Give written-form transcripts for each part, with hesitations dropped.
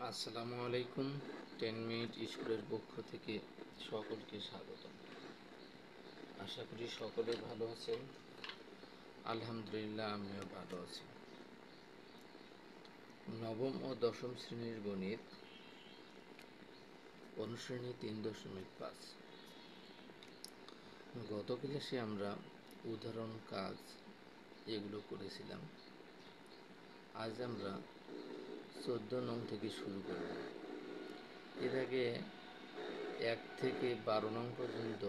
আসসালামু আলাইকুম। 10 মিনিট স্কুলের পক্ষ থেকে সকলকে স্বাগত। আশা করি সকলে ভালো আছেন। আলহামদুলিল্লাহ, আমিও ভালো আছি। নবম ও দশম শ্রেণীর গণিত, অনুশ্রেণী 3.5। গত ক্লাসে আমরা উদাহরণ কাজ এগুলো করেছিলাম। আজ আমরা 14 নং থেকে শুরু করব। এর আগে 1 থেকে 12 নং পর্যন্ত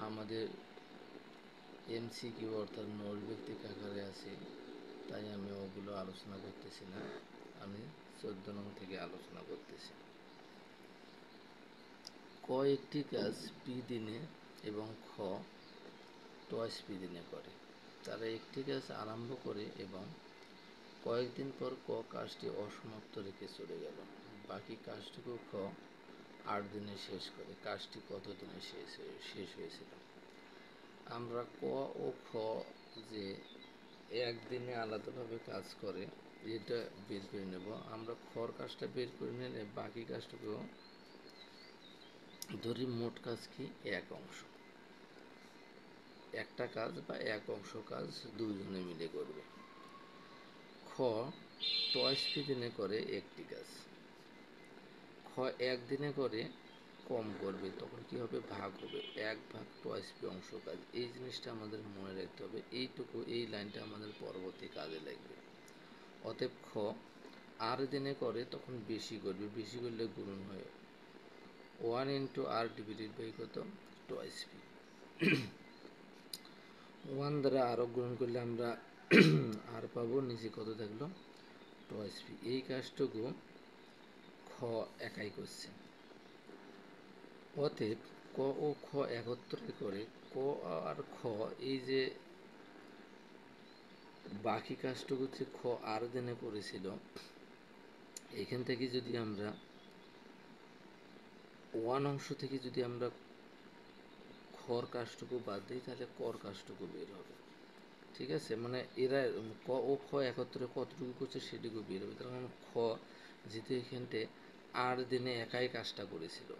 আমাদের এমসিকিউ অর্থাৎ নৈর্ব্যক্তিক আকারে আছে, তাই আমি ওগুলো আলোচনা করতেছি না। আমি 14 নং থেকে আলোচনা করতেছি। ক একটি কাজ পি দিনে এবং খ টয়েস পি দিনে করে। তারা একটি কাজ আরম্ভ করে এবং কয়েকদিন পর ক কাজটি অসমাপ্ত রেখে চলে গেল। বাকি কাজটুকু খ 8 দিনে শেষ করে। কাজটি কত দিনে শেষ হয়েছিল? আমরা ক ও খ যে একদিনে আলাদাভাবে কাজ করে এটা বের করে নেব। আমরা খর কাজটা বের করে নিলে বাকি কাজটুকু ধরি মোট কাজ কি এক অংশ, একটা কাজ বা এক অংশ কাজ দুইজনে মিলে করবে। খ টয়েস পি দিনে করে একটি কাজ। খ একদিনে করে কম করবে, তখন কি হবে? ভাগ হবে। 1 ভাগ টয়েস পি অংশ কাজ। এই জিনিসটা আমাদের মনে রাখতে হবে। এই লাইনটা আমাদের পরবর্তী কাজে লাগবে। অতএব খ আর দিনে করে তখন বেশি করবে, বেশি করলে গুণন হয়। 1 ইন্টু আর ডিভাইডেড বাই কত? Toys p. 1 দ্বারা আরও গুণন করলে আমরা আর পাবো, নিচে কত থাকলো? Twice p. এই কাজটুকু খ একাই করছে। অতএব ক ও খ একত্রে করে ক আর খ এই যে বাকি কাজটুকু হচ্ছে খ আর দিনে করেছিল, এখান থেকে যদি আমরা 1 অংশ থেকে যদি আমরা খর কাজটুকু বাদ দিই তাহলে কর কাজটুকু বের হবে। ঠিক আছে, মানে এরা ক ও খ একত্রে কতটুকু করছে সেটুকু বের হবে। তার মানে খ যেহেতু এখানটে 8 দিনে একাই কাজটা করেছিল,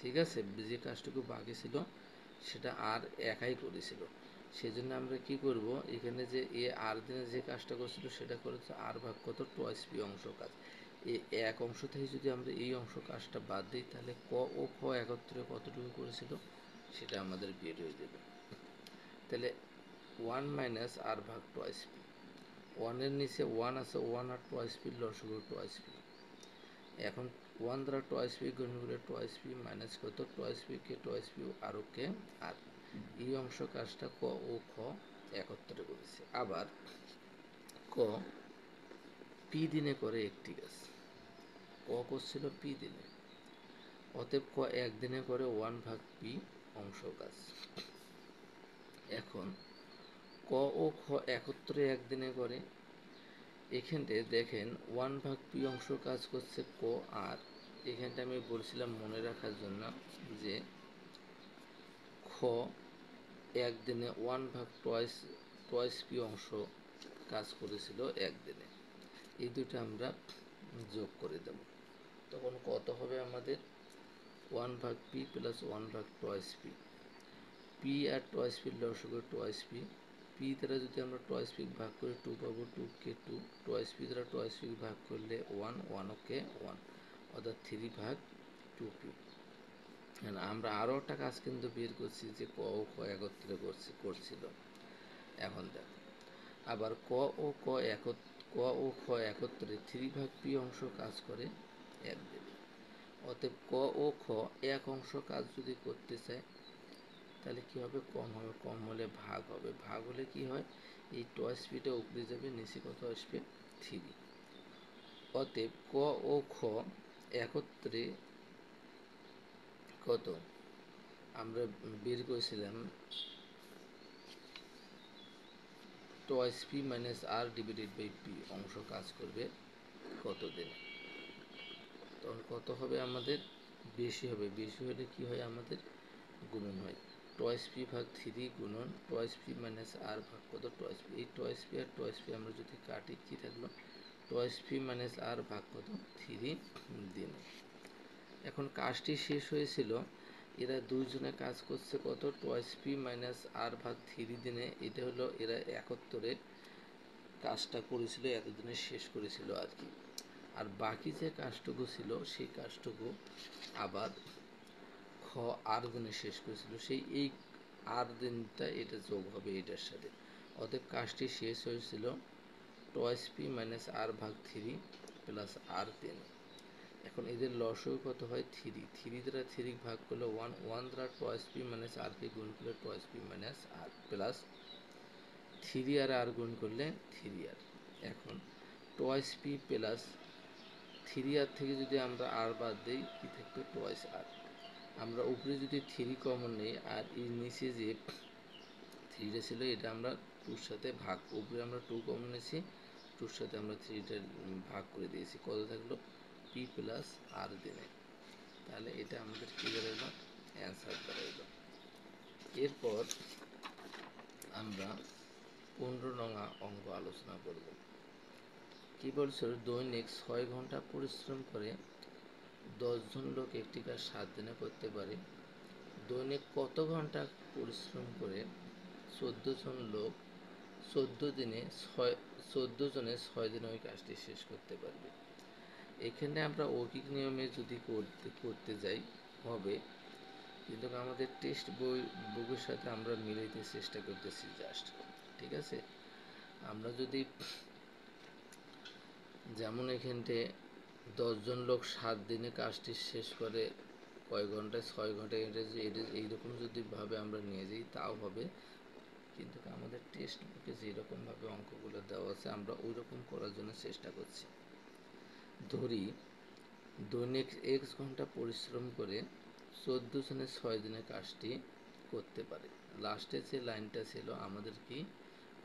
ঠিক আছে, যে কাজটুকু বাকি ছিল সেটা আর একাই করেছিল, সেজন্য আমরা কি করব, এখানে যে আর দিনে যে কাজটা করেছিল সেটা করেছে আর ভাগ কত? টয়েস পি অংশ কাজ। এই এক অংশ থেকে যদি আমরা এই অংশ কাজটা বাদ দিই তাহলে ক ও খ একত্রে কতটুকু করেছিল সেটা আমাদের বের হয়ে যাবে। তাহলে 1 মাইনাস আর ভাগ টয়েস পি। 1-এর নিচে 1 আছে, 1 আর টয়েস পি লসাগু টয়েস পি। এখন 1 দ্বারা টয়েস পি গুণ করলে টয়েস পি মাইনাস কত? টয়েস পি কে টয়েস পি আর ওকে আর। এই অংশ কাজটা ক ও খ একত্রে করেছে। আবার ক পি দিনে করে একটি কাজ। ক করছিল পি দিনে, অতএব ক একদিনে করে 1 ভাগ পি অংশ কাজ। এখন ক ও খ একত্রে একদিনে করে। এখানটা দেখেন 1 ভাগ পি অংশ কাজ করছে ক আর। এখানটা আমি বলছিলাম মনে রাখার জন্য যে খ একদিনে 1 ভাগ টয়েস পি অংশ কাজ করেছিল একদিনে। এই দুটো আমরা যোগ করে দেব, তখন কত হবে আমাদের? 1 ভাগ পি প্লাস 1 ভাগ টয়েস পি। পি আর টয়েস পির লসাগু টয়েস পি। পি দ্বারা যদি আমরা টয়েস পি ভাগ করি 2 পাবো, 2 কে 2। টয়েস পি দ্বারা টয়েস পি ভাগ করলে 1, 1 কে 1, অর্থাৎ 3 ভাগ 2p। আমরা আরও একটা কাজ কিন্তু বের করছি যে ক ও খ একত্রে করছিল। এখন দেখো, আবার ক ও খ একত্রে 3 ভাগ পি অংশ কাজ করে একদিনে। অতএব ক ও খ এক অংশ কাজ যদি করতে চায় তাহলে কি হবে? কম হবে। কম হলে ভাগ হবে। ভাগ হলে কি হয়? এই টয়েস পিটা উপরে যাবে, নিচে কত আসবে? 3। অতএব ক ও খ একত্রে কত আমরা বের করেছিলাম? Twice P minus r divided by p অংশ কাজ করবে কত দিনে? তখন কত হবে আমাদের? বেশি হবে। বেশি হলে কি হয়? আমাদের গুণন হয়। টয়েস পি ভাগ 3 গুণন টয়েস পি মাইনাস আর ভাগ কত? Toys p. এই টয়েস পি আর টয়েস পি আমরা যদি কাটি কি থাকলো? টয়েস পি মাইনাস আর ভাগ কত 3 দিনে। এখন কাজটি শেষ হয়েছিল, এরা দুইজনে কাজ করছে কত টয়েস পি মাইনাস আর ভাগ 3 দিনে। এটা হলো এরা 71 কাজটা করেছিল, এতদিনে শেষ করেছিল আর কি। আর বাকি যে কাজটুকু ছিল সেই কাজটুকু আবার খ আর দিনে শেষ করেছিল, সেই এই আর দিনটা এটা যোগ হবে এটার সাথে। অতএব কাজটি শেষ হয়েছিল টয়েস পি মাইনাস আর ভাগ 3 প্লাস আর দিনে। এখন এদের লসও কত হয় 3 দ্বারা 3 ভাগ করলে 1 দ্বারা টয়েস পি মাইনাস আরকে গুণ করলে টয়েস পি মাইনাস আর প্লাস 3 আর গুণ করলে 3 আর। এখন টয়েস পি প্লাস 3 থেকে যদি আমরা আর বাদ দিই কি থাকবে টয়েস আর। আমরা উপরে যদি 3 কমন নেই আর এর নিচে যে 3টা ছিল এটা আমরা 2-র সাথে ভাগ, উপরে আমরা 2 কমন নিয়েছি, 2-র সাথে আমরা 3টা ভাগ করে দিয়েছি, কত থাকলো পি প্লাস আর দিনে। তাহলে এটা আমাদের কী দাঁড়াইলো অ্যান্সার দাঁড়াইলো। এরপর আমরা 15 নং অঙ্ক আলোচনা করব। কি বলছিল, দৈনিক 6 ঘন্টা পরিশ্রম করে 10 জন লোক একটি কাজ 7 দিনে করতে পারে। দৈনিক কত ঘন্টা পরিশ্রম করে 14 জন লোক 14 জনে 6 দিনে ওই কাজটি শেষ করতে পারবে। এখানে আমরা অৌকিক নিয়মে যদি করতে যাই হবে, কিন্তু আমাদের টেক্সট বুকের সাথে আমরা মিলাইতে চেষ্টা করতেছি জাস্ট, ঠিক আছে। আমরা যদি যেমন এখানটে 10 জন লোক 7 দিনে কাজটি শেষ করে কয় ঘন্টায় 6 ঘন্টায়, এটা এইরকম যদি ভাবে আমরা নিয়ে যাই তাও হবে, কিন্তু আমাদের টেক্সট বুকে যেরকমভাবে অঙ্কগুলো দেওয়া আছে আমরা ওই রকম করার জন্য চেষ্টা করছি। ধরি দৈনিক x ঘন্টা পরিশ্রম করে 14 জনে 6 দিনে কাজটি করতে পারে। লাস্টে যে লাইনটা ছিল আমাদের কি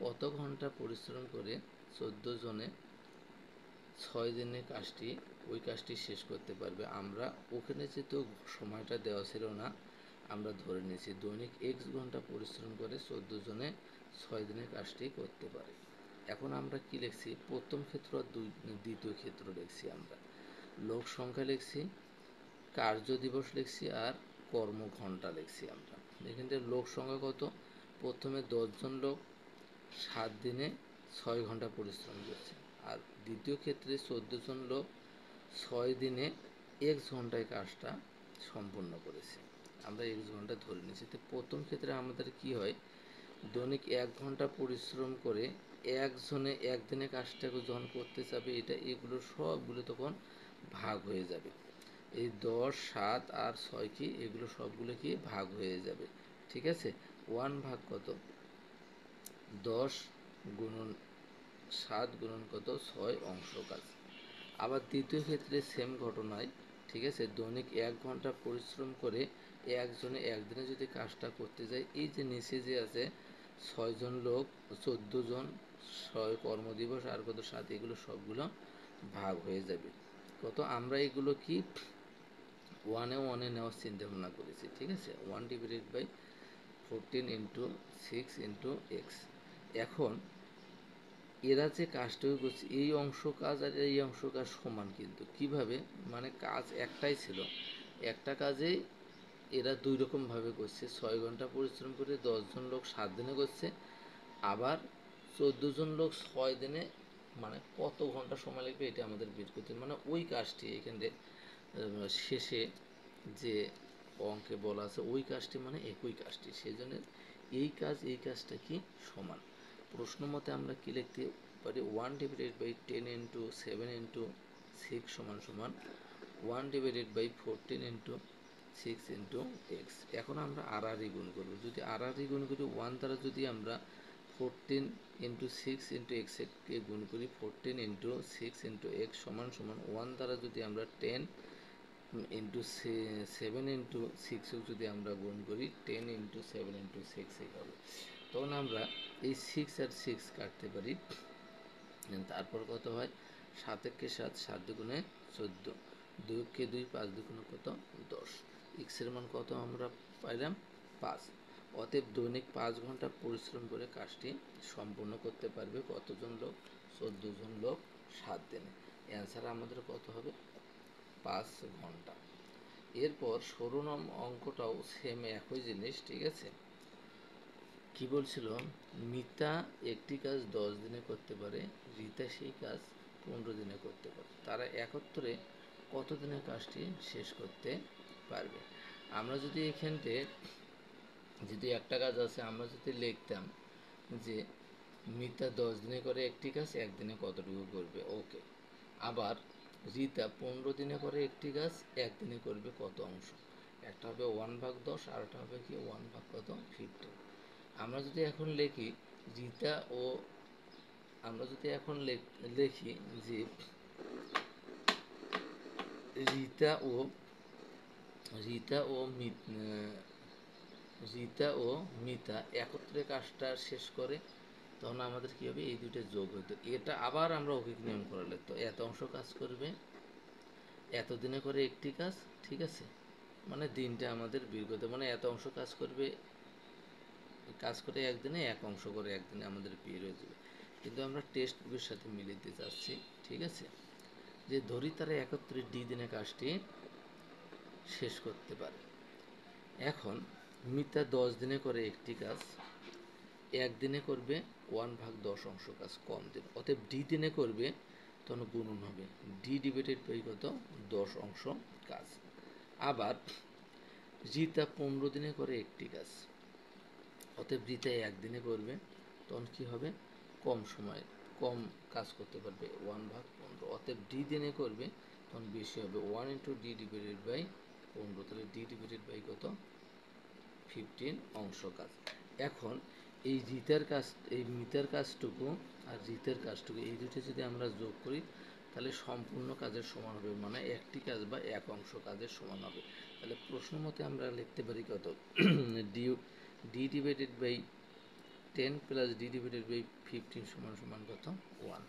কত ঘন্টা পরিশ্রম করে 14 জনে 6 দিনে ওই কাজটি শেষ করতে পারবে। আমরা ওখানে যেহেতু সময়টা দেওয়া ছিল না, আমরা ধরে নিয়েছি দৈনিক x ঘন্টা পরিশ্রম করে 14 জনে 6 দিনে কাজটি করতে পারে। এখন আমরা কি লিখছি, প্রথম ক্ষেত্র আর দ্বিতীয় ক্ষেত্র লিখছি, আমরা লোক সংখ্যা লিখছি, কার্য দিবস লিখছি আর কর্মঘণ্টা লিখছি। আমরা এখানে লোক সংখ্যা কত, প্রথমে 10 জন লোক 7 দিনে 6 ঘন্টা পরিশ্রম করছে, আর দ্বিতীয় ক্ষেত্রে 14 জন লোক 6 দিনে x ঘন্টায় কাজটা সম্পূর্ণ করেছে। আমরা x ঘন্টা ধরে নিয়েছি। তো প্রথম ক্ষেত্রে আমাদের কি হয়, দৈনিক 1 ঘন্টা পরিশ্রম করে একজনে একদিনে কাজটাকে যখন করতে যাবে, এগুলো সবগুলো তখন ভাগ হয়ে যাবে। এই 10, 7 আর 6 কি এগুলো সবগুলো কি ভাগ হয়ে যাবে, ঠিক আছে। 1 ভাগ কত 10 গুণন 7 গুণন কত 6 অংশ কাজ। আবার দ্বিতীয় ক্ষেত্রে সেম ঘটনায়, ঠিক আছে, দৈনিক 1 ঘন্টা পরিশ্রম করে একজনে একদিনে যদি কাজটা করতে যায়, এই যে নিচে যে আছে 6 জন লোক 14 জন 6 কর্মদিবস আর কত 7, এগুলো সবগুলো ভাগ হয়ে যাবে কত। আমরা এগুলো কি ওয়ানে নেওয়ার চিন্তা ভাবনা করেছি, ঠিক আছে। 1 divided by 14 into 6 into x. এখন এরা যে কাজটুকু করছে এই অংশ কাজ আর এই অংশ কাজ সমান, কিন্তু কিভাবে, মানে কাজ একটাই ছিল, একটা কাজেই এরা দুই রকমভাবে করছে। 6 ঘন্টা পরিশ্রম করে 10 জন লোক 7 দিনে করছে, আবার 14 জন লোক 6 দিনে, মানে কত ঘন্টা সময় লাগবে এটা আমাদের বের করতে, মানে ওই কাজটি এখানে শেষে যে অঙ্কে বলা আছে ওই কাজটি মানে একই কাজটি, সেই জন্য এই কাজটা কি সমান। প্রশ্ন মতে আমরা কি লিখতে পারি, 1 ডিভাইডেড বাই 10 ইন্টু 7 ইন্টু 6 সমান সমান 1 divided by 14 into 6 into x. এখন আমরা আর গুণ করবো, যদি আর গুণ করি 1 দ্বারা যদি আমরা 14 ইন্টু 6 ইন্টু এক্সকে গুণ করি, 14 ইন্টু 6 ইন্টু এক্স সমান সমান 1 দ্বারা যদি আমরা 10 ইন্টু 7 ইন্টু 6 যদি আমরা গুণ করি 10 ইন্টু 7 ইন্টু 6 হবে। তখন আমরা এই 6 আর 6 কাটতে পারি, তারপর কত হয় 7 একে 7, 7 দুগুণে 14, 2 কে 2, 5 দুগুণে কত 10। এক্সের মান কত আমরা পাইলাম 5। অতএব দৈনিক 5 ঘন্টা পরিশ্রম করে কাজটি সম্পূর্ণ করতে পারবে কতজন লোক, 14 জন লোক 7 দিনে। অ্যান্সার আমাদের কত হবে? 5 ঘন্টা। এরপর 16 অঙ্কটাও সেম একই জিনিস, ঠিক আছে। কি বলছিল? মিতা একটি কাজ 10 দিনে করতে পারে, রিতা সেই কাজ 15 দিনে করতে পারে, তারা একত্রে কত দিনে কাজটি শেষ করতে পারবে? আমরা যদি এখানতে যদি একটা কাজ আছে, আমরা যদি লিখতাম যে মিতা 10 দিনে করে একটি কাজ, একদিনে কতটুকু করবে, ওকে। আবার রিতা 15 দিনে করে একটি কাজ, একদিনে করবে কত অংশ? একটা হবে 1/10, আর একটা হবে কি 1/15। আমরা যদি এখন লিখি রিতা ও আমরা যদি এখন লিখি যে রিতা ও রিতা ও রিতা ও মিতা একত্রে কাজটা শেষ করে, তখন আমাদের কি হবে? এই দুইটা যোগ হইতো, এটা আবার আমরা অভিজ্ঞ নিয়ম করে লিখতো, এত অংশ কাজ করবে, এতদিনে করে একটি কাজ, ঠিক আছে। মানে দিনটা আমাদের বের করতে, মানে এত অংশ কাজ করবে, কাজ করে একদিনে, এক অংশ করে একদিনে আমাদের বের হয়ে যাবে। কিন্তু আমরা টেক্সট বুকের সাথে মিলিয়ে দিতে চাচ্ছি, ঠিক আছে। যে ধরি তারা একত্রে দিনে কাজটি শেষ করতে পারে। এখন মিতা 10 দিনে করে একটি কাজ, একদিনে করবে 1/10 অংশ কাজ, কম দিন, অতএব দিনে করবে, তখন গুণন হবে ডিভাইডেড বাই কত? 10 অংশ কাজ। আবার রিতা 15 দিনে করে একটি কাজ, অতএব রিতা একদিনে করবে, তখন কি হবে? কম সময় কম কাজ করতে পারবে, 1/15, অতএব দিনে করবে, তখন বেশি হবে 1 ইন্টু ডি ডিভাইডেড বাই 15, তাহলে ডি ডিভাইডেড বাই কত? 15 অংশ কাজ। এখন এই রিতার কাজ, এই মিতার কাজটুকু আর রিতার কাজটুকু, এই দুটো যদি আমরা যোগ করি, তাহলে সম্পূর্ণ কাজের সমান হবে, মানে একটি কাজ বা এক অংশ কাজের সমান হবে। তাহলে প্রশ্ন মতে আমরা লিখতে পারি কত? D d divided by 10 plus d divided by 15 সমান সমান কত? 1।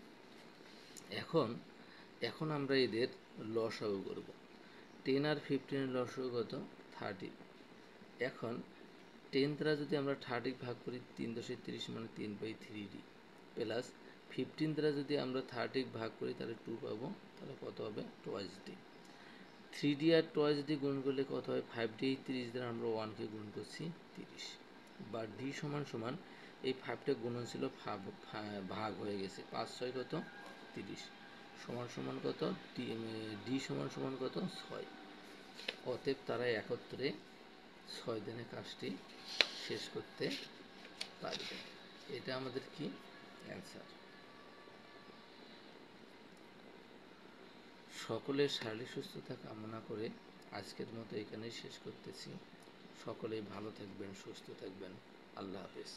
এখন এখন আমরা এদের লসাগু করব। 10 আর 15 লসাগু কত? 30। এখন 10 দ্বারা যদি আমরা 30 ভাগ করি, 3 দশে 30, মানে 3/3d, প্লাস 15 দ্বারা যদি আমরা 30 ভাগ করি, তাহলে 2 পাবো, তাহলে কত হবে? 2d। 3d আর 2d গুণ করলে কত হয়? 5d। এই 30 দ্বারা আমরা 1কে গুণ করছি 30, বা d সমান সমান, এই 5টা গুণন ছিল, ভাগ হয়ে গেছে, 5 6 কত? 30, সমান সমান কত? d সমান সমান কত? 6। অতএব তারা একত্রে 6 দিনে কাজটি শেষ করতে পারবে। এটা আমাদের কি? অ্যান্সার। সকলের শারীরিক সুস্থতা কামনা করে আজকের মতো এখানেই শেষ করতেছি। সকলেই ভালো থাকবেন, সুস্থ থাকবেন। আল্লাহ হাফেজ।